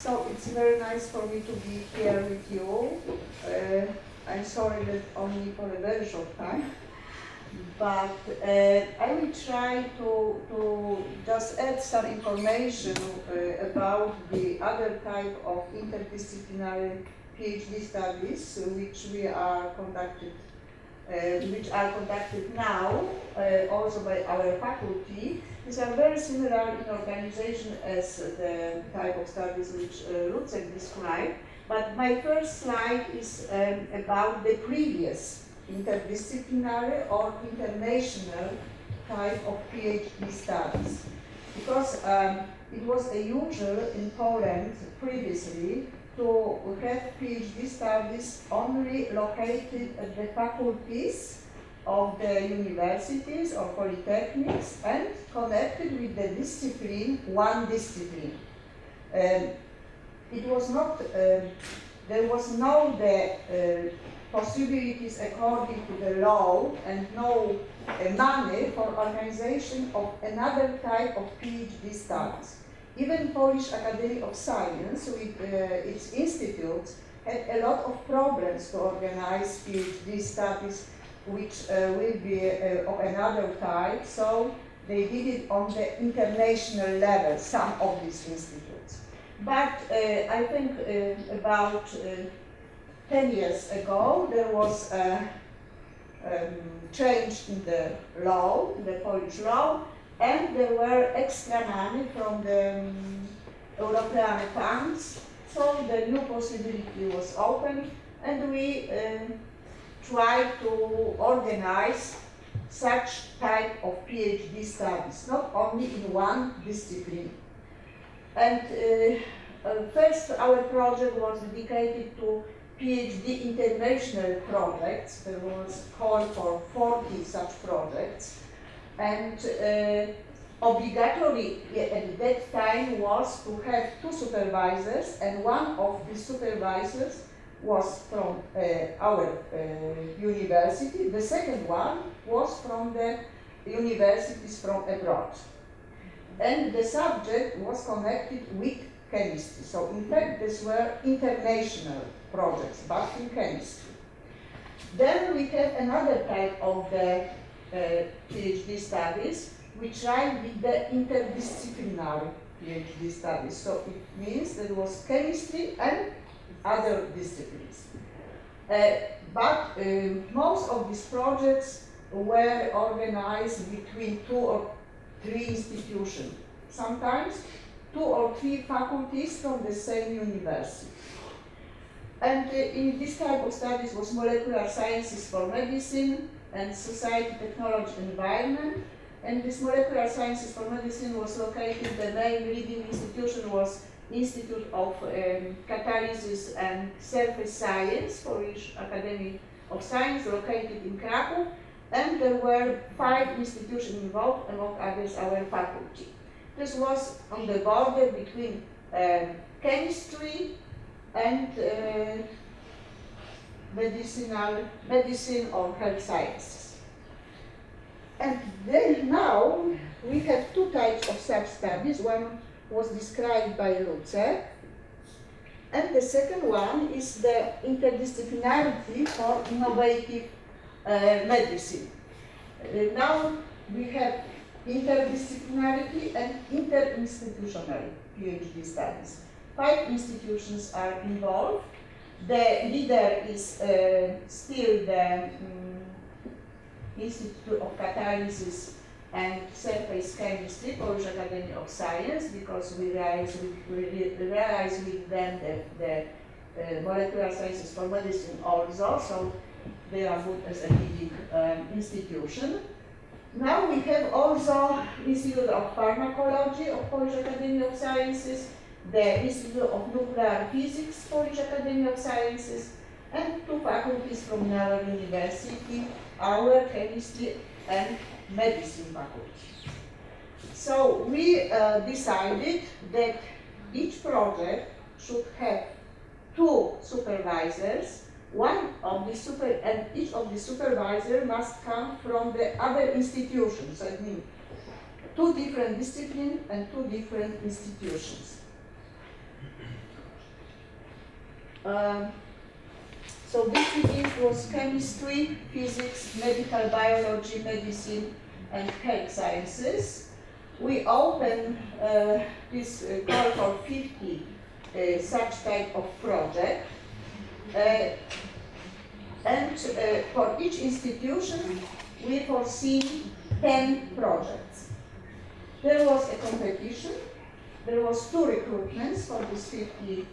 So it's very nice for me to be here with you. I'm sorry that only for a very short time, but I will try to just add some information about the other type of interdisciplinary PhD studies which are conducted now also by our faculty. These are very similar in organization as the type of studies which Lucek described, but my first slide is about the previous interdisciplinary or international type of PhD studies. Because it was usual in Poland previously to have PhD studies only located at the faculties of the universities or polytechnics and connected with the discipline, one discipline. It was not, there was no possibilities according to the law and no money for organization of another type of PhD studies. Even Polish Academy of Science, with its institutes, had a lot of problems to organize PhD studies which will be of another type, so they did it on the international level, some of these institutes. But I think about 10 years ago, there was a change in the law, in the Polish law, and there were extra money from the European funds, so the new possibility was open, and we tried to organize such type of PhD studies, not only in one discipline. And first, our project was dedicated to PhD international projects. There was a call for 40 such projects. And obligatory at that time was to have 2 supervisors, and one of the supervisors was from our university. The second one was from the universities from abroad. And the subject was connected with chemistry. So in fact, these were international projects, but in chemistry. Then we have another type of the PhD studies, which tried with the interdisciplinary PhD studies. So it means there was chemistry and other disciplines. But most of these projects were organized between 2 or 3 institutions, sometimes 2 or 3 faculties from the same university. And in this type of studies was molecular sciences for medicine and society, technology, environment. And this molecular sciences for medicine was located, the main leading institution was Institute of Catalysis and Surface Science, Polish Academy of Science, located in Krakow. And there were 5 institutions involved, among others our faculty. This was on the border between chemistry and medicine or health sciences. And then now we have 2 types of such studies. One was described by Lucek, and the second one is the interdisciplinarity for innovative medicine. Now we have interdisciplinarity and interinstitutional PhD studies. 5 institutions are involved. The leader is still the Institute of Catalysis and Surface Chemistry, Polish Academy of Science, because we realize with them the molecular sciences for medicine also, so they are good as a leading institution. Now we have also Institute of Pharmacology of Polish Academy of Sciences, the Institute of Nuclear Physics, Polish Academy of Sciences, and 2 faculties from our university, our chemistry and medicine faculty. So we decided that each project should have 2 supervisors. And each of the supervisors must come from the other institutions. So I mean, 2 different disciplines and 2 different institutions. So disciplines was chemistry, physics, medical biology, medicine, and health sciences. We open this call for 50 such type of project. And for each institution, we foresee 10 projects. There was a competition. There was 2 recruitments for these 50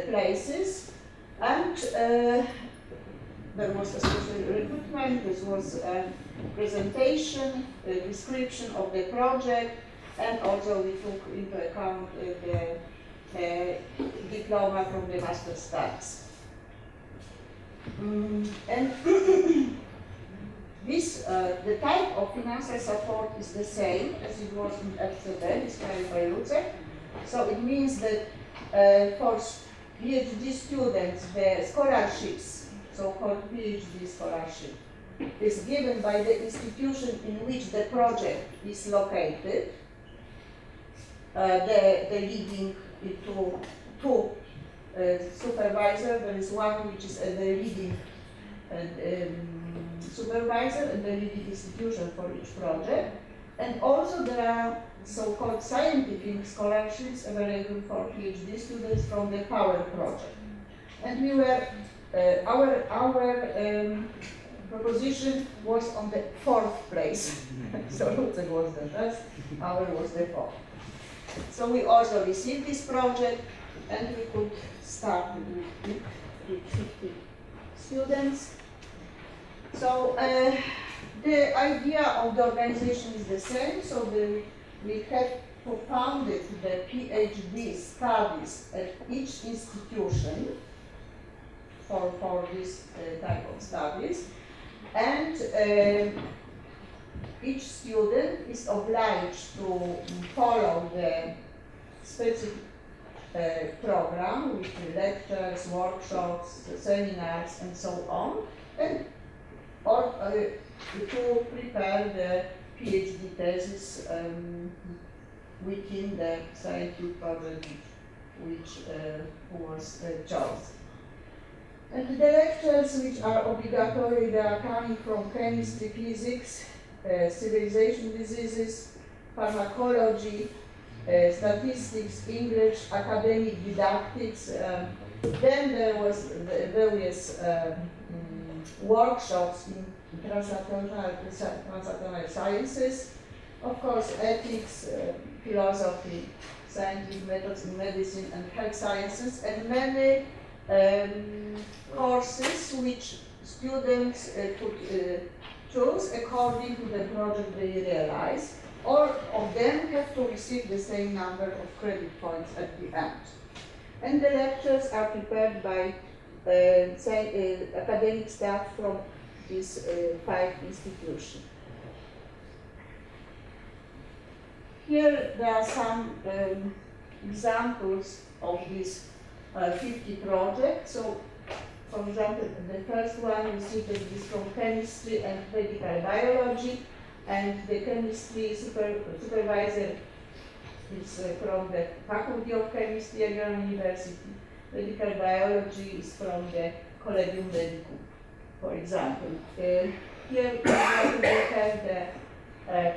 places. And there was a special recruitment. This was a presentation, a description of the project, and also we took into account the diploma from the master's studies. And this, the type of financial support is the same as it was in FZN, described by Lucek. So it means that for PhD students, the scholarships, so-called PhD scholarship, is given by the institution in which the project is located. The leading two supervisor. There is one which is the leading supervisor and the leading institution for each project. And also there are so-called scientific scholarships available for PhD students from the Power project. And we were, our proposition was on the 4th place. So Lucek was the first, our was the 4th. So we also received this project and we could start with 50 students. So the idea of the organization is the same. So we have founded the PhD studies at each institution for this type of studies. And each student is obliged to follow the specific program with lectures, workshops, seminars, and so on, and or to prepare the PhD thesis within the scientific project which was chosen. And the lectures which are obligatory, they are coming from chemistry, physics, civilization diseases, pharmacology, statistics, English, academic didactics. Then there was the various workshops in transactional sciences, of course, ethics, philosophy, scientific methods in medicine and health sciences, and many courses which students could choose according to the project they realize. All of them have to receive the same number of credit points at the end. And the lectures are prepared by academic staff from these 5 institutions. Here there are some examples of these 50 projects. So, for example, the first one we see that it is from chemistry and medical biology, and the chemistry supervisor is from the Faculty of Chemistry, Jagiellonian University. Medical biology is from the Collegium Medicum, for example. Here we have the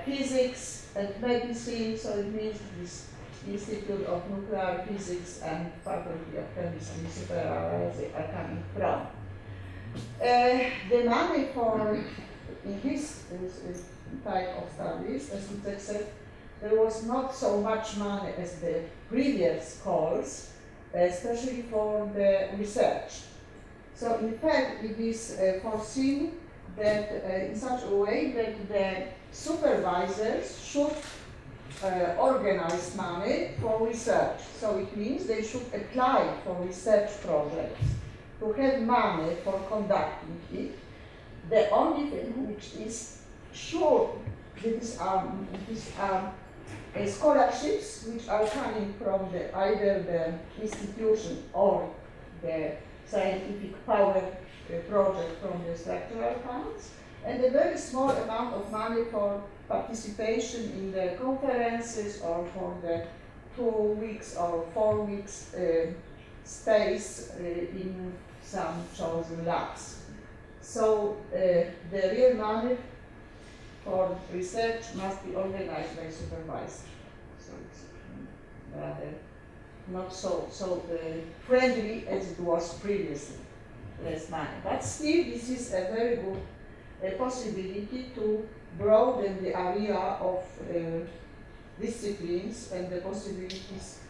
physics and medicine, so it means this Institute of Nuclear Physics and Faculty of Chemistry supervisor are coming from. The money for in this type of studies, as Lucek said, there was not so much money as the previous calls, especially for the research. So in fact, it is foreseen that in such a way that the supervisors should organize money for research. So it means they should apply for research projects to have money for conducting it. The only thing which is sure, these are scholarships which are coming from either the institution or the scientific power project from the structural funds, and a very small amount of money for participation in the conferences or for the 2 weeks or 4 weeks space in some chosen labs. So the real money for research must be organized by supervisor. So it's rather not so friendly as it was previously, less money. But still, this is a very good possibility to broaden the area of disciplines and the possibilities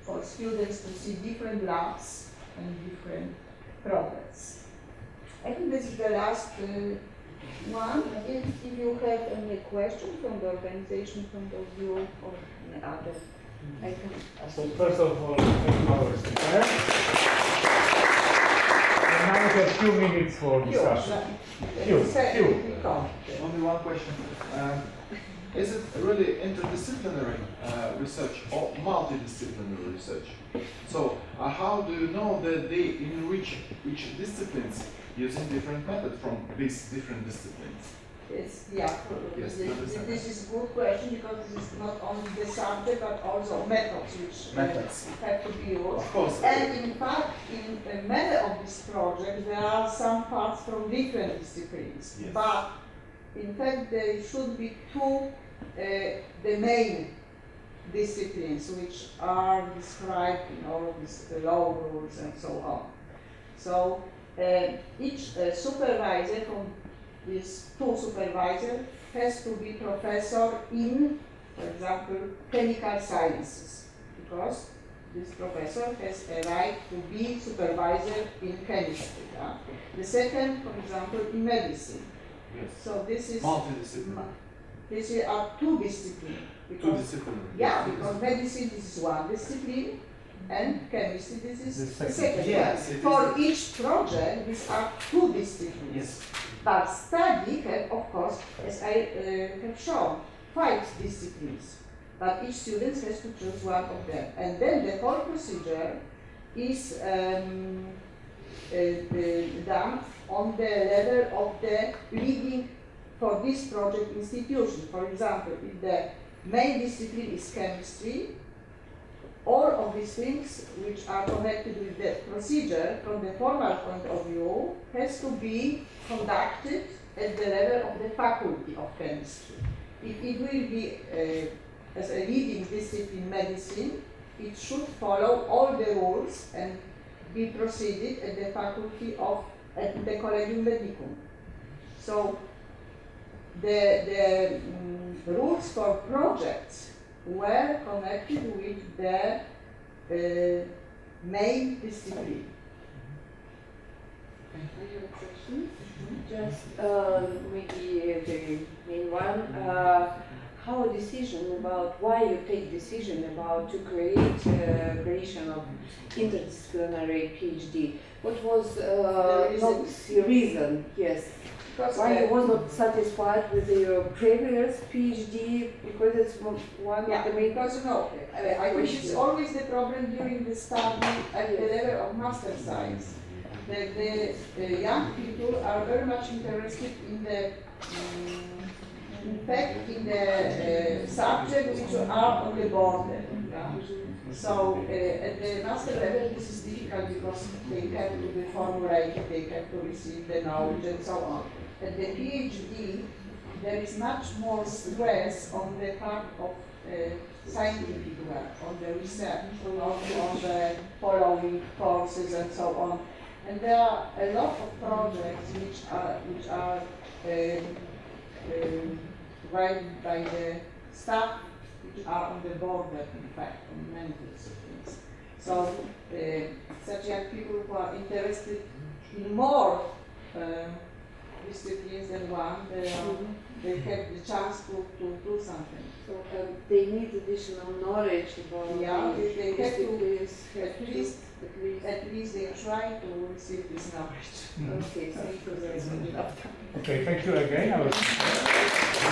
for students to see different labs and different projects. I think this is the last one. If you have any question from the organization point of view or any other, I can ask. So first of all, thank you our speaker. And now we have few minutes for discussion. Few. Only one question. Is it really interdisciplinary research or multidisciplinary research? So how do you know that they enrich each disciplines using different methods from these different disciplines? Yes, this is a good question because this is not only the subject but also methods which have to be used. Of course. And in fact, in many of these projects, there are some parts from different disciplines. Yes. But in fact, there should be two the main disciplines which are described in all of these law rules and so on. So each supervisor from these two supervisors has to be professor in, for example, chemical sciences, because this professor has a right to be supervisor in chemistry. The second, for example, in medicine. Yes. So this is multidisciplinary. These are two disciplines. Two disciplines. Yeah, because medicine this is one discipline and chemistry this is the second. Yes, for each project, these are two disciplines. Yes. But study can, of course, as I have shown, 5 disciplines. But each student has to choose one of them. And then the whole procedure is done on the level of the leading for this project institution. For example, if the main discipline is chemistry, all of these things which are connected with the procedure from the formal point of view has to be conducted at the level of the faculty of chemistry. If it will be as a leading discipline medicine, it should follow all the rules and be proceeded at the faculty of at the Collegium Medicum. So the rules for projects were connected with the main discipline. I have a question. Just maybe the main one. How a decision about why you take decision about to create creation of interdisciplinary PhD? What was not your reason? Yes. Because why you was not satisfied with your previous PhD? Because it's one of the main. Because I think it's always the problem during the study at the level of master science. The young people are very much interested in the in the subject which are on the border. Yeah? So at the master level this is difficult because they have to be formulated, they have to receive the knowledge and so on. At the PhD there is much more stress on the part of scientific work, on the research, on the following courses and so on. And there are a lot of projects which are written by the staff which are on the border, in fact, on many disciplines. So such young people who are interested in more disciplines than one, they have the chance to do something. So they need additional knowledge about they have to at least they try to receive this knowledge. Okay, thank you very much. Okay, thank you again.